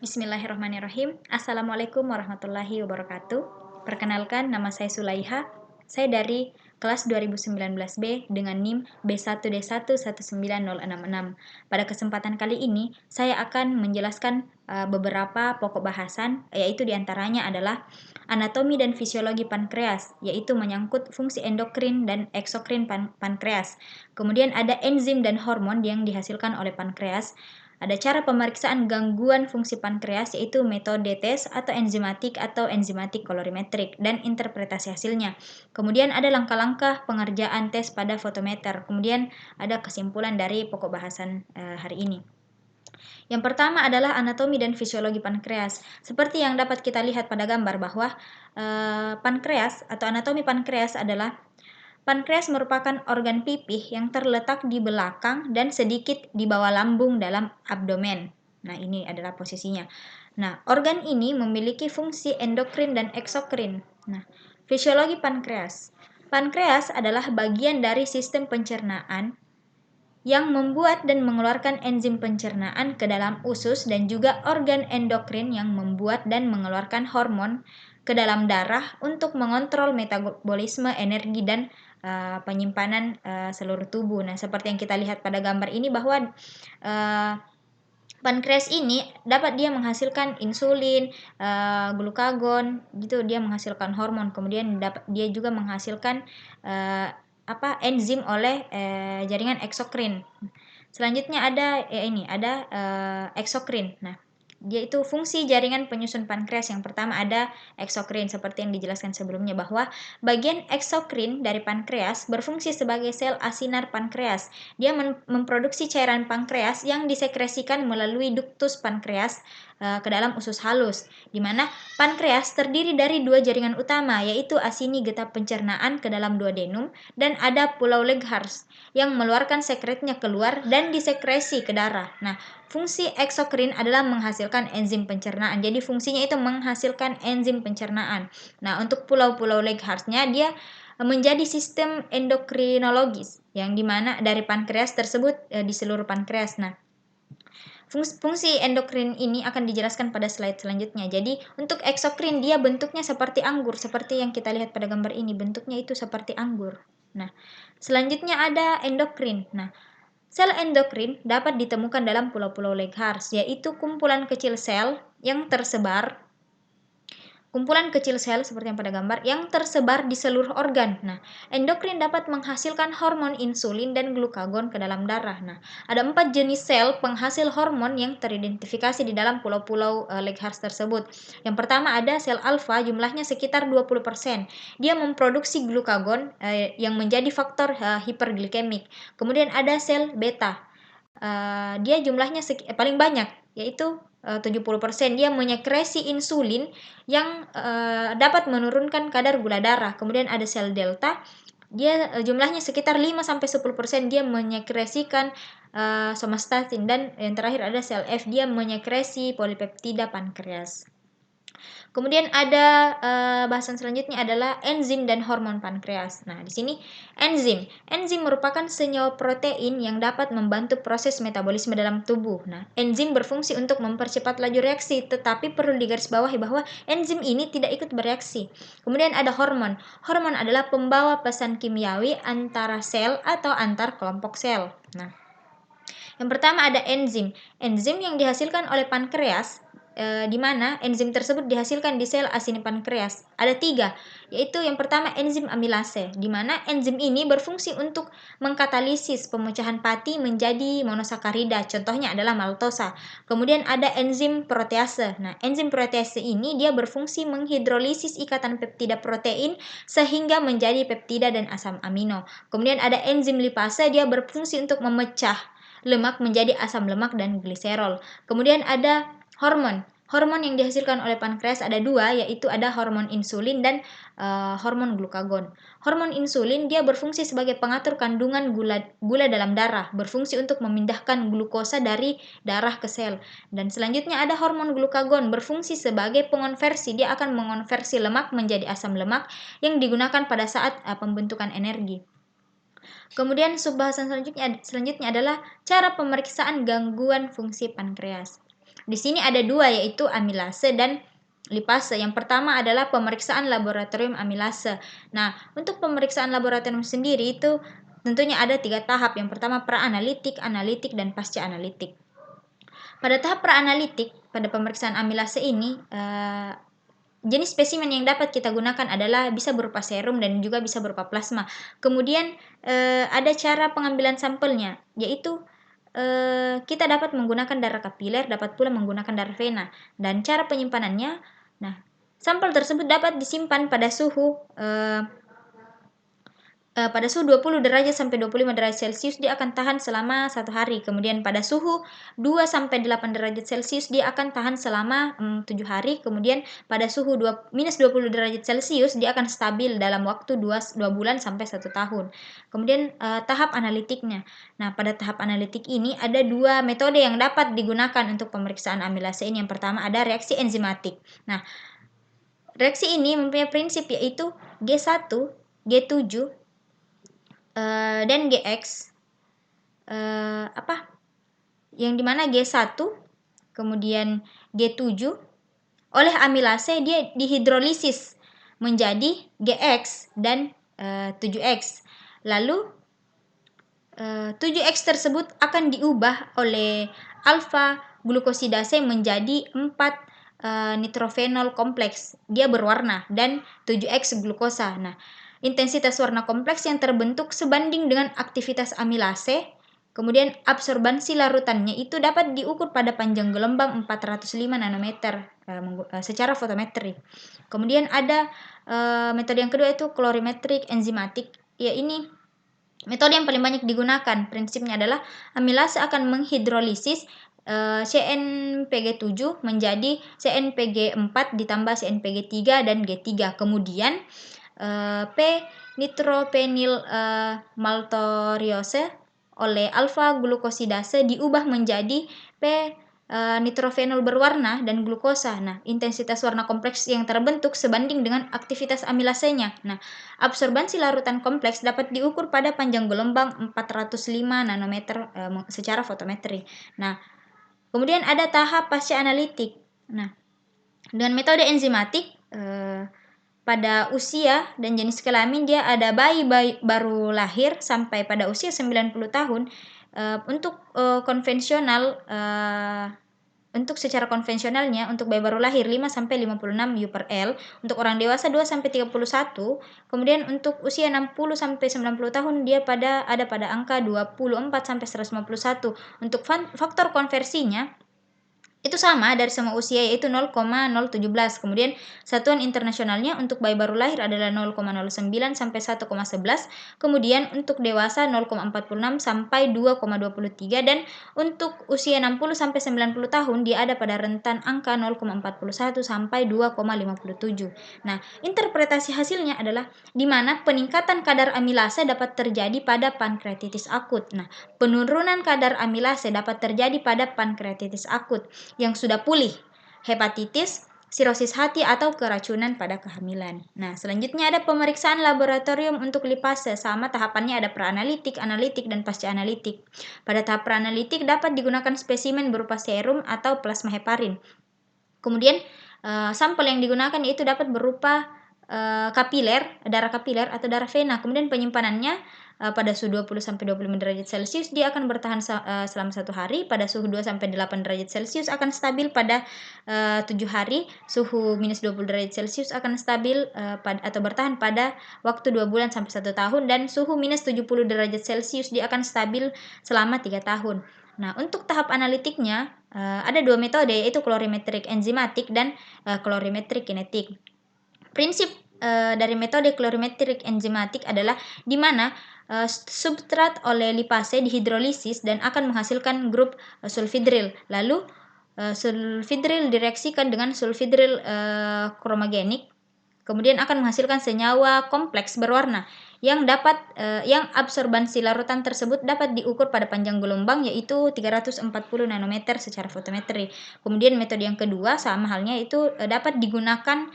Bismillahirrahmanirrahim. Assalamualaikum warahmatullahi wabarakatuh. Perkenalkan, nama saya Sulaiha. Saya dari kelas 2019B dengan NIM B1D119066. Pada kesempatan kali ini, saya akan menjelaskan beberapa pokok bahasan, yaitu diantaranya adalah anatomi dan fisiologi pankreas, yaitu menyangkut fungsi endokrin dan eksokrin pankreas. Kemudian ada enzim dan hormon yang dihasilkan oleh pankreas. Ada cara pemeriksaan gangguan fungsi pankreas, yaitu metode tes atau enzimatik kolorimetrik dan interpretasi hasilnya. Kemudian ada langkah-langkah pengerjaan tes pada fotometer. Kemudian ada kesimpulan dari pokok bahasan hari ini. Yang pertama adalah anatomi dan fisiologi pankreas. Seperti yang dapat kita lihat pada gambar bahwa pankreas atau anatomi pankreas adalah pankreas merupakan organ pipih yang terletak di belakang dan sedikit di bawah lambung dalam abdomen. Nah, ini adalah posisinya. Nah, organ ini memiliki fungsi endokrin dan eksokrin. Nah, fisiologi pankreas. Pankreas adalah bagian dari sistem pencernaan yang membuat dan mengeluarkan enzim pencernaan ke dalam usus dan juga organ endokrin yang membuat dan mengeluarkan hormon ke dalam darah untuk mengontrol metabolisme energi dan penyimpanan seluruh tubuh. Nah, seperti yang kita lihat pada gambar ini bahwa pankreas ini dapat dia menghasilkan insulin, glukagon, gitu, dia menghasilkan hormon. Kemudian dia juga menghasilkan enzim oleh jaringan eksokrin. Selanjutnya ada eksokrin. Nah, yaitu fungsi jaringan penyusun pankreas. Yang pertama ada eksokrin, seperti yang dijelaskan sebelumnya bahwa bagian eksokrin dari pankreas berfungsi sebagai sel asinar pankreas. Dia memproduksi cairan pankreas yang disekresikan melalui duktus pankreas ke dalam usus halus, di mana pankreas terdiri dari dua jaringan utama, yaitu asini getah pencernaan ke dalam duodenum dan ada pulau Langerhans yang mengeluarkan sekretnya keluar dan disekresi ke darah. Nah, fungsi eksokrin adalah menghasilkan enzim pencernaan. Jadi fungsinya itu menghasilkan enzim pencernaan. Nah, untuk pulau-pulau Langerhansnya dia menjadi sistem endokrinologis yang dimana dari pankreas tersebut di seluruh pankreas. Nah, fungsi endokrin ini akan dijelaskan pada slide selanjutnya. Jadi untuk eksokrin dia bentuknya seperti anggur, seperti yang kita lihat pada gambar ini, bentuknya itu seperti anggur. Nah, selanjutnya ada endokrin. Nah, sel endokrin dapat ditemukan dalam pulau-pulau Langerhans, yaitu kumpulan kecil sel seperti yang pada gambar yang tersebar di seluruh organ. Nah, endokrin dapat menghasilkan hormon insulin dan glukagon ke dalam darah. Nah, ada 4 jenis sel penghasil hormon yang teridentifikasi di dalam pulau-pulau Langerhans tersebut. Yang pertama ada sel alfa, jumlahnya sekitar 20%. Dia memproduksi glukagon yang menjadi faktor hiperglikemik. Kemudian ada sel beta. Dia jumlahnya paling banyak, yaitu 70%. Dia menyekresi insulin yang dapat menurunkan kadar gula darah. Kemudian ada sel delta, dia jumlahnya sekitar 5-10%, dia menyekresikan somatostatin. Dan yang terakhir ada sel F, dia menyekresi polipeptida pankreas. Kemudian ada bahasan selanjutnya adalah enzim dan hormon pankreas. Nah, di sini enzim merupakan senyawa protein yang dapat membantu proses metabolisme dalam tubuh. Nah, enzim berfungsi untuk mempercepat laju reaksi, tetapi perlu digarisbawahi bahwa enzim ini tidak ikut bereaksi. Kemudian ada hormon. Hormon adalah pembawa pesan kimiawi antara sel atau antar kelompok sel. Nah, yang pertama ada enzim. Enzim yang dihasilkan oleh pankreas, di mana enzim tersebut dihasilkan di sel asini pankreas. Ada 3, yaitu yang pertama enzim amilase, di mana enzim ini berfungsi untuk mengkatalisis pemecahan pati menjadi monosakarida, contohnya adalah maltosa. Kemudian ada enzim protease. Nah, enzim protease ini dia berfungsi menghidrolisis ikatan peptida protein sehingga menjadi peptida dan asam amino. Kemudian ada enzim lipase, dia berfungsi untuk memecah lemak menjadi asam lemak dan gliserol. Kemudian ada hormon. Hormon yang dihasilkan oleh pankreas ada 2, yaitu ada hormon insulin dan hormon glukagon. Hormon insulin dia berfungsi sebagai pengatur kandungan gula dalam darah, berfungsi untuk memindahkan glukosa dari darah ke sel. Dan selanjutnya ada hormon glukagon, berfungsi sebagai pengonversi, dia akan mengonversi lemak menjadi asam lemak yang digunakan pada saat pembentukan energi. Kemudian subbahasan selanjutnya adalah cara pemeriksaan gangguan fungsi pankreas. Di sini ada dua, yaitu amilase dan lipase. Yang pertama adalah pemeriksaan laboratorium amilase. Nah, untuk pemeriksaan laboratorium sendiri itu tentunya ada 3 tahap. Yang pertama pra-analitik, analitik, dan pasca analitik. Pada tahap pra-analitik, pada pemeriksaan amilase ini, jenis spesimen yang dapat kita gunakan adalah bisa berupa serum dan juga bisa berupa plasma. Kemudian ada cara pengambilan sampelnya, yaitu kita dapat menggunakan darah kapiler, dapat pula menggunakan darah vena. Dan cara penyimpanannya, nah, sampel tersebut dapat disimpan pada suhu 20 derajat sampai 25 derajat Celcius dia akan tahan selama 1 hari. Kemudian pada suhu 2 sampai 8 derajat Celcius dia akan tahan selama 7 hari. Kemudian pada suhu minus 20 derajat Celcius dia akan stabil dalam waktu 2 bulan sampai 1 tahun. Kemudian tahap analitiknya. Nah, pada tahap analitik ini ada 2 metode yang dapat digunakan untuk pemeriksaan amilase ini. Yang pertama ada reaksi enzimatik. Nah, reaksi ini mempunyai prinsip yaitu G1, G7, dan GX, yang dimana G1 kemudian G7 oleh amilase dia dihidrolisis menjadi GX dan 7X. Lalu 7X tersebut akan diubah oleh alfa glukosidase menjadi 4 nitrofenol kompleks. Dia berwarna dan 7X glukosa. Nah, intensitas warna kompleks yang terbentuk sebanding dengan aktivitas amilase. Kemudian absorbansi larutannya itu dapat diukur pada panjang gelombang 405 nanometer secara fotometri. Kemudian ada metode yang kedua itu kolorimetrik enzimatik. Ya, ini metode yang paling banyak digunakan. Prinsipnya adalah amilase akan menghidrolisis CNPG7 menjadi CNPG4 ditambah CNPG3 dan G3. Kemudian P-nitropenil maltoriose oleh alfa glukosidase diubah menjadi nitrofenol berwarna dan glukosa. Nah, intensitas warna kompleks yang terbentuk sebanding dengan aktivitas amilasenya. Nah, absorbansi larutan kompleks dapat diukur pada panjang gelombang 405 nanometer secara fotometri. Nah, kemudian ada tahap pasca analitik. Nah, dengan metode enzimatik pada usia dan jenis kelamin dia ada bayi baru lahir sampai pada usia 90 tahun. Untuk konvensional untuk secara konvensionalnya untuk bayi baru lahir 5 sampai 56 U/L, untuk orang dewasa 2 sampai 31, kemudian untuk usia 60 sampai 90 tahun dia ada pada angka 24 sampai 151. Untuk faktor konversinya itu sama dari semua usia yaitu 0,017. Kemudian satuan internasionalnya untuk bayi baru lahir adalah 0,09 sampai 1,11. Kemudian untuk dewasa 0,46 sampai 2,23 dan untuk usia 60 sampai 90 tahun dia ada pada rentan angka 0,41 sampai 2,57. Nah, interpretasi hasilnya adalah di mana peningkatan kadar amilase dapat terjadi pada pankreatitis akut. Nah, penurunan kadar amilase dapat terjadi pada pankreatitis akut yang sudah pulih, hepatitis, sirosis hati, atau keracunan pada kehamilan. Nah, selanjutnya ada pemeriksaan laboratorium untuk lipase. Sama tahapannya ada pra-analitik, analitik, dan pasca analitik. Pada tahap pra-analitik dapat digunakan spesimen berupa serum atau plasma heparin. Kemudian sampel yang digunakan itu dapat berupa darah kapiler atau darah vena. Kemudian penyimpanannya pada suhu 20 sampai 25 derajat Celcius dia akan bertahan selama 1 hari. Pada suhu 2 sampai 8 derajat Celcius akan stabil pada 7 hari. Suhu minus 20 derajat Celcius akan stabil atau bertahan pada waktu 2 bulan sampai 1 tahun, dan suhu minus 70 derajat Celcius dia akan stabil selama 3 tahun. Nah, untuk tahap analitiknya ada 2 metode yaitu kolorimetrik enzimatik dan kolorimetrik kinetik. Prinsip dari metode kolorimetrik enzimatik adalah di mana substrat oleh lipase dihidrolisis dan akan menghasilkan grup sulfidril. Lalu sulfidril direaksikan dengan sulfidril kromogenik, kemudian akan menghasilkan senyawa kompleks berwarna yang absorbansi larutan tersebut dapat diukur pada panjang gelombang yaitu 340 nanometer secara fotometri. Kemudian metode yang kedua sama halnya itu dapat digunakan,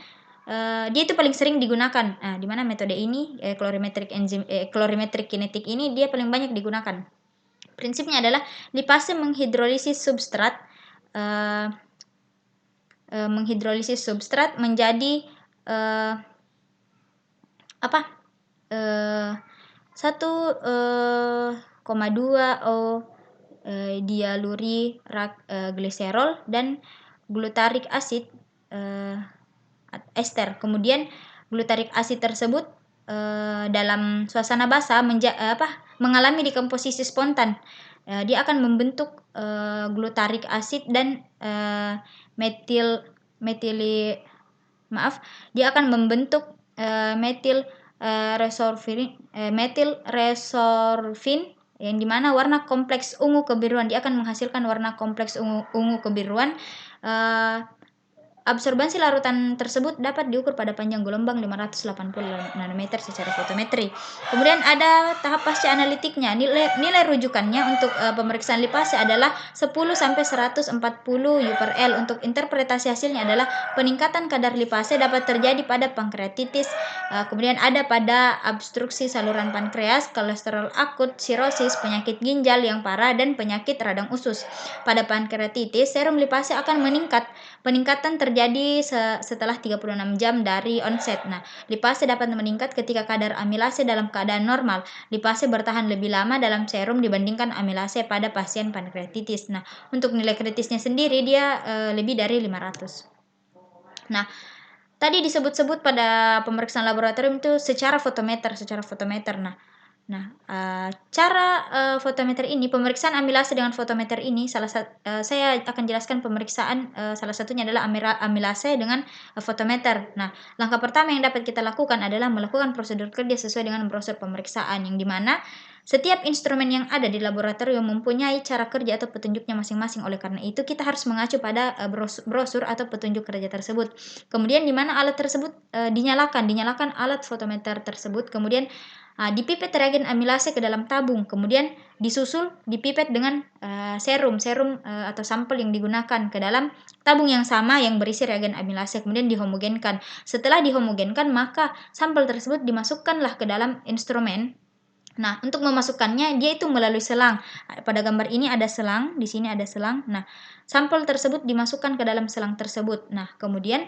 dia itu paling sering digunakan. Di mana metode ini kolorimetrik kinetik ini dia paling banyak digunakan. Prinsipnya adalah lipase menghidrolisis substrat menghidrolisis substrat menjadi apa 1,2 O gliserol dan glutarik asid ester. Kemudian glutarik asid tersebut dalam suasana basah mengalami dekomposisi spontan. Dia akan membentuk glutarik asid dan dia akan membentuk metil resorfin yang dimana warna kompleks ungu kebiruan. Dia akan menghasilkan warna kompleks ungu kebiruan. Absorbansi larutan tersebut dapat diukur pada panjang gelombang 580 nanometer secara fotometri. Kemudian ada tahap pasca analitiknya. Nilai rujukannya untuk pemeriksaan lipase adalah 10 sampai 140 U/L. Untuk interpretasi hasilnya adalah peningkatan kadar lipase dapat terjadi pada pankreatitis, kemudian ada pada obstruksi saluran pankreas, kolesterol akut, sirosis, penyakit ginjal yang parah, dan penyakit radang usus. Pada pankreatitis, serum lipase akan meningkat. Peningkatan terjadi setelah 36 jam dari onset. Nah, lipase dapat meningkat ketika kadar amilase dalam keadaan normal. Lipase bertahan lebih lama dalam serum dibandingkan amilase pada pasien pankreatitis. Nah, untuk nilai kritisnya sendiri dia lebih dari 500. Nah, tadi disebut-sebut pada pemeriksaan laboratorium itu secara fotometer. Nah, cara fotometer ini, pemeriksaan amilase dengan fotometer ini, saya akan jelaskan pemeriksaan salah satunya adalah amilase dengan fotometer. Nah, langkah pertama yang dapat kita lakukan adalah melakukan prosedur kerja sesuai dengan brosur pemeriksaan, yang dimana setiap instrumen yang ada di laboratorium mempunyai cara kerja atau petunjuknya masing-masing. Oleh karena itu, kita harus mengacu pada brosur atau petunjuk kerja tersebut. Kemudian di mana alat tersebut dinyalakan alat fotometer tersebut. Kemudian dipipet reagen amilase ke dalam tabung, kemudian disusul dipipet dengan serum atau sampel yang digunakan ke dalam tabung yang sama yang berisi reagen amilase, kemudian dihomogenkan. Setelah dihomogenkan, maka sampel tersebut dimasukkanlah ke dalam instrumen. Nah, untuk memasukkannya dia itu melalui selang. Pada gambar ini ada selang, di sini ada selang. Nah, sampel tersebut dimasukkan ke dalam selang tersebut. Nah, kemudian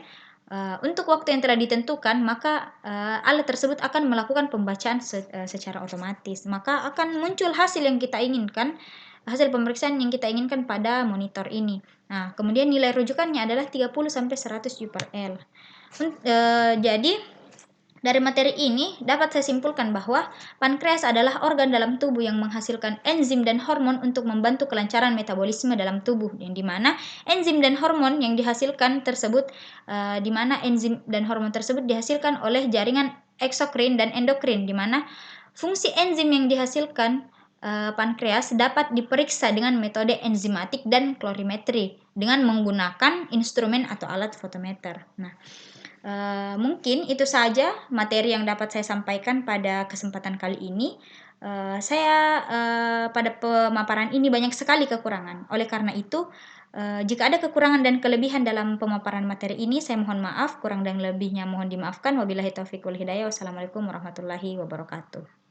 untuk waktu yang telah ditentukan, maka alat tersebut akan melakukan pembacaan secara otomatis. Maka akan muncul hasil yang kita inginkan, hasil pemeriksaan yang kita inginkan pada monitor ini. Nah, kemudian nilai rujukannya adalah 30 sampai 100 U/L. Jadi dari materi ini dapat saya simpulkan bahwa pankreas adalah organ dalam tubuh yang menghasilkan enzim dan hormon untuk membantu kelancaran metabolisme dalam tubuh, yang dimana enzim dan hormon yang dihasilkan tersebut dihasilkan oleh jaringan eksokrin dan endokrin, dimana fungsi enzim yang dihasilkan pankreas dapat diperiksa dengan metode enzimatik dan klorimetri dengan menggunakan instrumen atau alat fotometer. Nah, mungkin itu saja materi yang dapat saya sampaikan pada kesempatan kali ini. Pada pemaparan ini banyak sekali kekurangan. Oleh karena itu, jika ada kekurangan dan kelebihan dalam pemaparan materi ini, saya mohon maaf. Kurang dan lebihnya mohon dimaafkan. Wabillahi taufiq wal hidayah. Wassalamualaikum warahmatullahi wabarakatuh.